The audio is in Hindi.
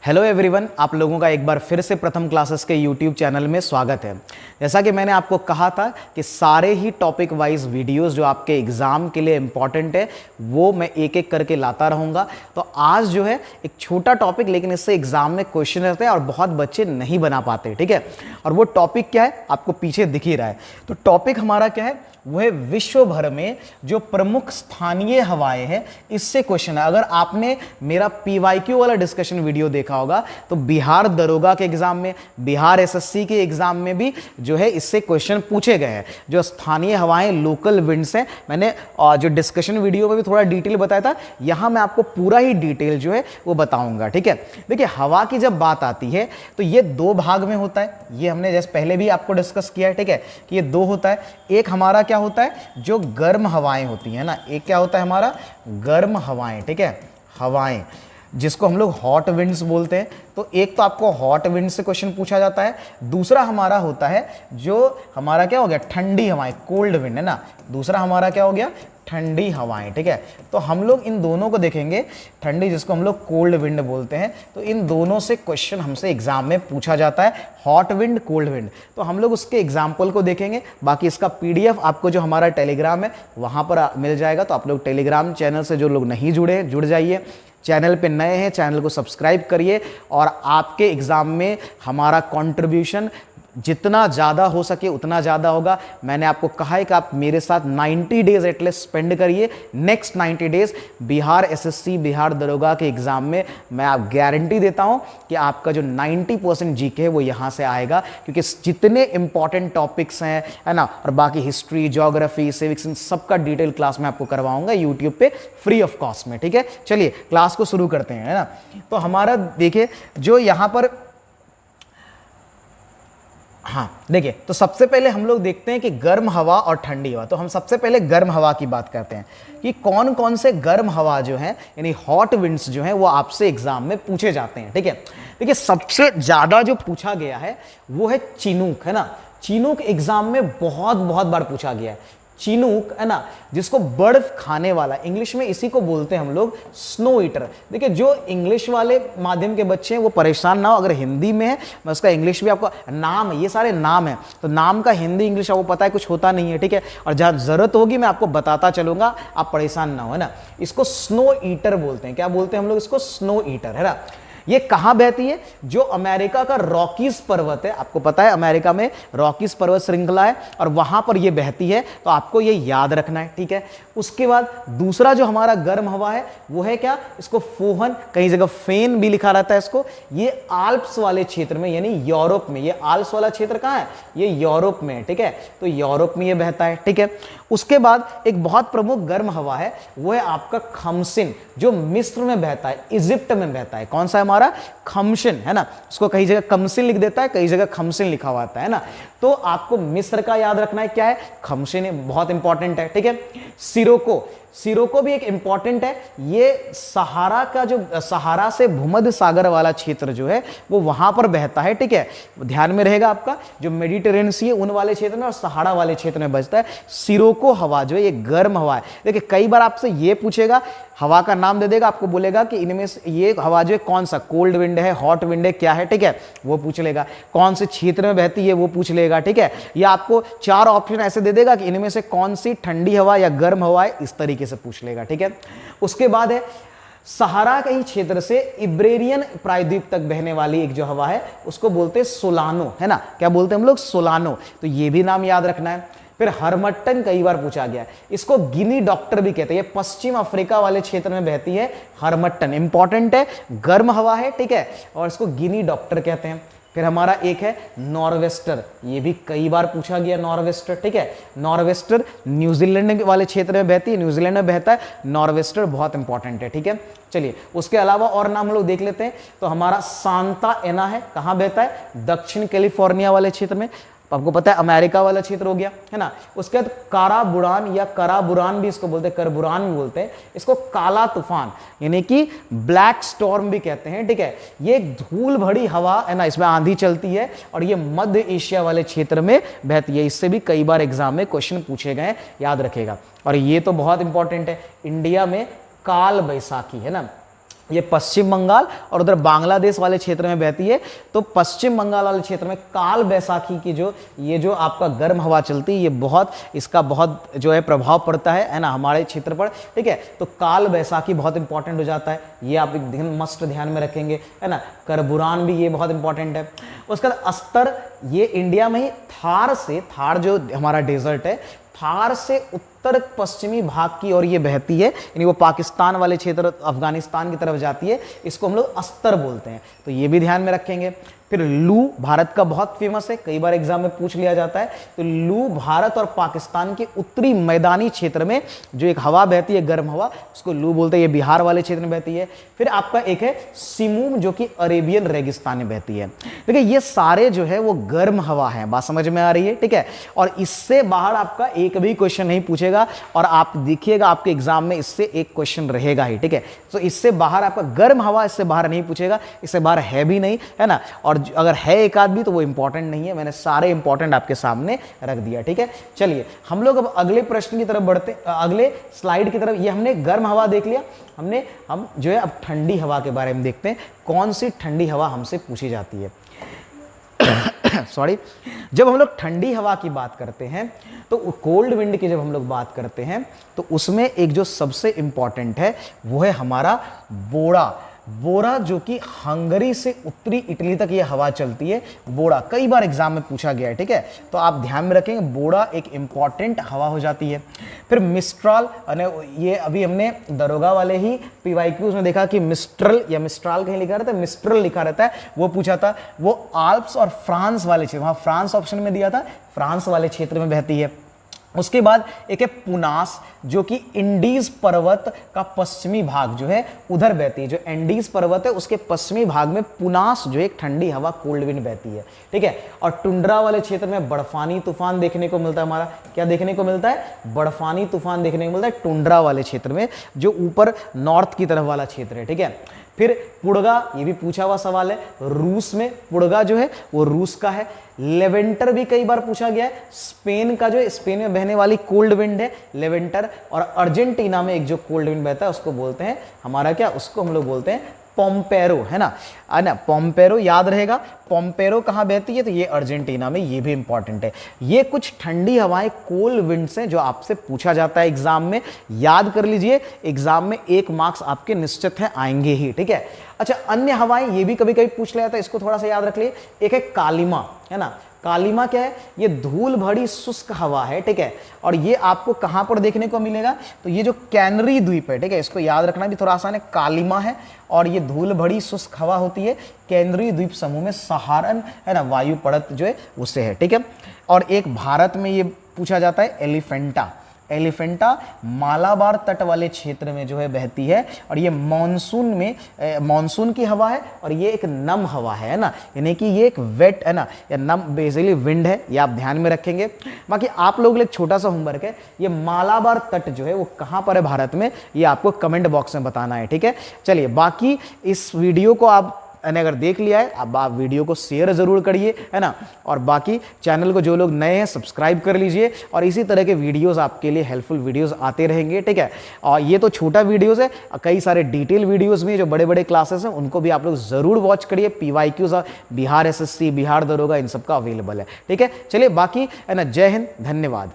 हेलो एवरीवन, आप लोगों का एक बार फिर से प्रथम क्लासेस के यूट्यूब चैनल में स्वागत है। जैसा कि मैंने आपको कहा था कि सारे ही टॉपिक वाइज वीडियोस जो आपके एग्ज़ाम के लिए इम्पॉर्टेंट है वो मैं एक एक करके लाता रहूँगा। तो आज जो है एक छोटा टॉपिक, लेकिन इससे एग्ज़ाम में क्वेश्चन रहते हैं और बहुत बच्चे नहीं बना पाते, ठीक है। और वो टॉपिक क्या है आपको पीछे दिख ही रहा है। तो टॉपिक हमारा क्या है, वो है विश्व भर में जो प्रमुख स्थानीय हवाएं हैं, इससे क्वेश्चन है। अगर आपने मेरा पीवाईक्यू वाला डिस्कशन वीडियो देखा होगा तो बिहार दरोगा के एग्जाम में, बिहार एसएससी के एग्जाम में भी जो है इससे क्वेश्चन पूछे गए हैं। जो स्थानीय हवाएं, लोकल विंड्स हैं, मैंने जो डिस्कशन वीडियो में भी थोड़ा डिटेल बताया था, यहां मैं आपको पूरा ही डिटेल जो है वो बताऊंगा, ठीक है। देखिए, हवा की जब बात आती है तो ये दो भाग में होता है। ये हमने जैसे पहले भी आपको डिस्कस किया है, ठीक है, कि ये दो होता है। एक हमारा क्या होता है, जो गर्म हवाएं होती हैं ना, एक क्या होता है हमारा गर्म हवाएं, ठीक है, हवाएं जिसको हम लोग हॉट विंड्स बोलते हैं। तो एक तो आपको हॉट विंड से क्वेश्चन पूछा जाता है, दूसरा हमारा होता है जो हमारा क्या हो गया, ठंडी हवाएं, कोल्ड विंड है ना। दूसरा हमारा क्या हो गया, ठंडी हवाएं, ठीक है। तो हम लोग इन दोनों को देखेंगे, ठंडी जिसको हम लोग कोल्ड विंड बोलते हैं। तो इन दोनों से क्वेश्चन हमसे एग्जाम में पूछा जाता है, हॉट विंड, कोल्ड विंड। तो हम लोग उसके एग्जाम्पल को देखेंगे। बाकी इसका पीडीएफ आपको जो हमारा टेलीग्राम है वहां पर मिल जाएगा। तो आप लोग टेलीग्राम चैनल से जो लोग नहीं जुड़े जुड़ जाइए। चैनल पे नए हैं, चैनल को सब्सक्राइब करिए और आपके एग्जाम में हमारा कंट्रीब्यूशन जितना ज़्यादा हो सके उतना ज़्यादा होगा। मैंने आपको कहा है कि आप मेरे साथ 90 डेज एटलीस्ट स्पेंड करिए। Next 90 days Bihar SSC, Bihar दरोगा के एग्ज़ाम में मैं आप गारंटी देता हूं कि आपका जो 90% जीके है वो यहाँ से आएगा, क्योंकि जितने इंपॉर्टेंट टॉपिक्स हैं, है ना, और बाकी हिस्ट्री, ज्योग्राफी, सिविक्स, इन सबका डिटेल क्लास में आपको करवाऊंगा यूट्यूब पे फ्री ऑफ कॉस्ट में, ठीक है। चलिए क्लास को शुरू करते हैं, है ना। तो हमारा देखिए जो यहाँ पर, हाँ देखिए, तो सबसे पहले हम लोग देखते हैं कि गर्म हवा और ठंडी हवा। तो हम सबसे पहले गर्म हवा की बात करते हैं कि कौन कौन से गर्म हवा जो हैं, यानी हॉट विंड्स जो हैं, वो आपसे एग्जाम में पूछे जाते हैं, ठीक है। देखिए, सबसे ज्यादा जो पूछा गया है वो है चिनूक, है ना। चिनूक एग्जाम में बहुत बार पूछा गया है। चिनूक, है ना, जिसको बर्फ खाने वाला, इंग्लिश में इसी को बोलते हैं हम लोग स्नो ईटर। देखिए, जो इंग्लिश वाले माध्यम के बच्चे हैं वो परेशान ना हो, अगर हिंदी में है मैं उसका इंग्लिश भी आपको, नाम है, ये सारे नाम है, तो नाम का हिंदी इंग्लिश आपको पता है कुछ होता नहीं है, ठीक है। और जहां जरूरत होगी मैं आपको बताता चलूंगा, आप परेशान ना हो, है ना। इसको स्नो ईटर बोलते हैं। क्या बोलते हैं हम लोग इसको? स्नो ईटर, है ना। ये कहां बहती है? जो अमेरिका का रॉकीज पर्वत है, आपको पता है अमेरिका में रॉकीज पर्वत श्रृंखला है और वहां पर ये बहती है। तो आपको ये याद रखना है, ठीक है। उसके बाद दूसरा जो हमारा गर्म हवा है वो है क्या, इसको फोहन, कई जगह फेन भी लिखा रहता है इसको। ये आल्प्स वाले क्षेत्र में, यानी यूरोप में, ये आल्प्स वाला क्षेत्र कहां है, ये यूरोप में है, ठीक है। तो यूरोप में ये बहता है, ठीक है। उसके बाद एक बहुत प्रमुख गर्म हवा है, वो है आपका खमसिन, जो मिस्र में बहता है, इजिप्ट में बहता है। कौन सा है हमारा? खमसिन, है ना। उसको कई जगह कमसिन लिख देता है, कई जगह खमसिन लिखा हुआ आता है ना। तो आपको मिस्र का याद रखना है, क्या है, खमसिन है, बहुत इंपॉर्टेंट है, ठीक है। सिरोको, सिरोको भी एक इंपॉर्टेंट है। ये सहारा का, जो सहारा से भूमध्य सागर वाला क्षेत्र जो है वो वहां पर बहता है, ठीक है। ध्यान में रहेगा आपका, जो मेडिटेरेनियन सी है उन वाले क्षेत्र में और सहारा वाले क्षेत्र में बजता है। सिरोको हवा जो है ये गर्म हवा है। देखिए, कई बार आपसे ये पूछेगा, हवा का नाम दे देगा, आपको बोलेगा कि इनमें से ये हवा जो है कौन सा, कोल्ड विंड है, हॉट विंड है, क्या है, ठीक है, वो पूछ लेगा। कौन से क्षेत्र में बहती है वो पूछ लेगा, ठीक है। या आपको 4 ऑप्शन ऐसे दे देगा कि इनमें से कौन सी ठंडी हवा या गर्म हवा है, इस तरीके से पूछ लेगा, ठीक है। उसके बाद है सहारा के ही क्षेत्र से इब्रेरियन प्रायद्वीप तक बहने वाली एक जो हवा है उसको बोलते हैं सोलानो, है ना। क्या बोलते हैं हम लोग? सोलानो। तो ये भी नाम याद रखना है। फिर हरमट्टन कई बार पूछा गया है, इसको गिनी डॉक्टर भी कहते हैं। ये पश्चिम अफ्रीका वाले क्षेत्र में बहती है, हरमट्टन इंपॉर्टेंट है, गर्म हवा है, ठीक है, और इसको गिनी डॉक्टर कहते हैं। फिर हमारा एक है नॉर्वेस्टर, ये भी कई बार पूछा गया, नॉर्वेस्टर, ठीक है। नॉर्वेस्टर न्यूजीलैंड वाले क्षेत्र में बहती है, न्यूजीलैंड में बहता है नॉर्वेस्टर, बहुत इंपॉर्टेंट है, ठीक है। चलिए उसके अलावा और नाम हम लोग देख लेते हैं। तो हमारा सांता एना है, कहां बहता है? दक्षिण कैलिफोर्निया वाले क्षेत्र में। आपको पता है अमेरिका वाला क्षेत्र हो गया, है ना। उसके बाद काराबुरान या कराबुरान भी इसको बोलते हैं, करबुरान भी बोलते हैं इसको, काला तूफान यानी कि ब्लैक स्टॉर्म भी कहते हैं, ठीक है। ये एक धूल भरी हवा है ना, इसमें आंधी चलती है और ये मध्य एशिया वाले क्षेत्र में बहती है। इससे भी कई बार एग्जाम में क्वेश्चन पूछे गए, याद रखेगा। और ये तो बहुत इंपॉर्टेंट है, इंडिया में काल बैसाखी, है ना, ये पश्चिम बंगाल और उधर बांग्लादेश वाले क्षेत्र में बहती है। तो पश्चिम बंगाल वाले क्षेत्र में काल बैसाखी की जो आपका गर्म हवा चलती है, ये इसका बहुत जो है प्रभाव पड़ता है ना हमारे क्षेत्र पर, ठीक है। तो काल बैसाखी बहुत इंपॉर्टेंट हो जाता है, ये आप मस्ट ध्यान में रखेंगे, है ना। करबुरान भी ये बहुत इंपॉर्टेंट है। उसके बाद अस्तर, ये इंडिया में ही थार जो हमारा डेजर्ट है, थार से उत्तर पश्चिमी भाग की ओर ये बहती है, यानी वो पाकिस्तान वाले क्षेत्र अफगानिस्तान की तरफ जाती है, इसको हम लोग अस्तर बोलते हैं, तो ये भी ध्यान में रखेंगे। फिर लू भारत का बहुत फेमस है, कई बार एग्जाम में पूछ लिया जाता है। तो लू भारत और पाकिस्तान के उत्तरी मैदानी क्षेत्र में जो एक हवा बहती है, गर्म हवा, उसको लू बोलते हैं, ये बिहार वाले क्षेत्र में बहती है। फिर आपका एक है सिमूम, जो कि अरेबियन रेगिस्तान में बहती है। देखिए ये सारे जो है वो गर्म हवा है, बात समझ में आ रही है, ठीक है। और इससे बाहर आपका एक भी क्वेश्चन नहीं पूछेगा, और आप देखिएगा आपके एग्जाम में इससे एक क्वेश्चन रहेगा ही, ठीक है। तो इससे बाहर आपका गर्म हवा इससे बाहर नहीं पूछेगा, इससे बाहर है भी नहीं, है ना। और अगर है एक आध भी तो वो इंपॉर्टेंट नहीं है, मैंने सारे इंपॉर्टेंट आपके सामने रख दिया, ठीक है। चलिए हम लोग अब अगले प्रश्न की तरफ बढ़ते, अगले स्लाइड की तरफ। ये हमने गर्म हवा देख लिया, हम जो है अब ठंडी हवा के बारे में देखते हैं, कौन सी ठंडी हवा हमसे पूछी जाती है। सॉरी, जब हम लोग ठंडी हवा की बात करते हैं तो कोल्ड विंड की जब हम लोग बात करते हैं तो उसमें एक जो सबसे इंपॉर्टेंट है वो है हमारा बोरा, जो कि हंगरी से उत्तरी इटली तक ये हवा चलती है। बोरा कई बार एग्जाम में पूछा गया है, ठीक है, तो आप ध्यान में रखेंगे, बोरा एक इंपॉर्टेंट हवा हो जाती है। फिर मिस्ट्राल, ये अभी हमने दरोगा वाले ही पीवाईक्यूज में देखा कि मिस्ट्रल या मिस्ट्राल कहीं लिखा रहता है, मिस्ट्रल लिखा रहता है, वो पूछा था। वो आल्प्स और फ्रांस वाले क्षेत्र, वहाँ फ्रांस ऑप्शन में दिया था, फ्रांस वाले क्षेत्र में बहती है। उसके बाद एक है पुनास, जो कि इंडीज पर्वत का पश्चिमी भाग जो है उधर बहती है। जो इंडीज पर्वत है उसके पश्चिमी भाग में पुनास जो एक ठंडी हवा कोल्ड विंड बहती है, ठीक है। और टुंड्रा वाले क्षेत्र में बर्फानी तूफान देखने को मिलता है। हमारा क्या देखने को मिलता है? बर्फानी तूफान देखने को मिलता है टुंड्रा वाले क्षेत्र में, जो ऊपर नॉर्थ की तरफ वाला क्षेत्र है, ठीक है। फिर पुड़गा, ये भी पूछा हुआ सवाल है, रूस में पुड़गा जो है वो रूस का है। लेवेंटर भी कई बार पूछा गया है, स्पेन का जो है, स्पेन में बहने वाली कोल्ड विंड है लेवेंटर। और अर्जेंटीना में एक जो कोल्ड विंड बहता है उसको बोलते हैं हमारा क्या, उसको हम लोग बोलते हैं पोम्पेरो, है ना, पोम्पेरो याद रहेगा। पोम्पेरो कहाँ बहती है? तो ये अर्जेंटीना में, ये भी इंपॉर्टेंट है। ये कुछ ठंडी हवाएं कोल्ड विंड्स हैं जो आपसे पूछा जाता है एग्जाम में, याद कर लीजिए, एग्जाम में 1 मार्क्स आपके निश्चित है, आएंगे ही, ठीक है। अच्छा, अन्य हवाएं ये भी कभी कभी पूछ लिया था, इसको थोड़ा सा याद रख लिए। एक है कालिमा, है ना। कालिमा क्या है? ये धूल भरी शुष्क हवा है, ठीक है। और ये आपको कहां पर देखने को मिलेगा? तो ये जो कैनरी द्वीप है, ठीक है, इसको याद रखना भी थोड़ा आसान है। कालिमा है और ये धूल भरी शुष्क हवा होती है कैनरी द्वीप समूह में, सहारन, है ना, वायु पड़त जो है उससे है, ठीक है। और एक भारत में ये पूछा जाता है एलिफेंटा मालाबार तट वाले क्षेत्र में जो है बहती है। और ये मानसून की हवा है, और ये एक नम हवा है ना, यानी कि ये एक वेट, है ना, या नम बेसिकली विंड है, ये आप ध्यान में रखेंगे। बाकी आप लोग एक छोटा सा होमवर्क है, ये मालाबार तट जो है वो कहाँ पर है भारत में, ये आपको कमेंट बॉक्स में बताना है, ठीक है। चलिए, बाकी इस वीडियो को आप अगर देख लिया है, अब आप वीडियो को शेयर जरूर करिए, है ना। और बाकी चैनल को जो लोग नए हैं सब्सक्राइब कर लीजिए, और इसी तरह के वीडियोस आपके लिए हेल्पफुल वीडियोस आते रहेंगे, ठीक है। और ये तो छोटा वीडियोस है, कई सारे डिटेल वीडियोस में जो बड़े बड़े क्लासेस हैं उनको भी आप लोग जरूर वॉच करिए। पीवाईक्यूज और बिहार SSC, बिहार दरोगा, इन सब का अवेलेबल है, ठीक है। चलिए, बाकी है ना, जय हिंद, धन्यवाद।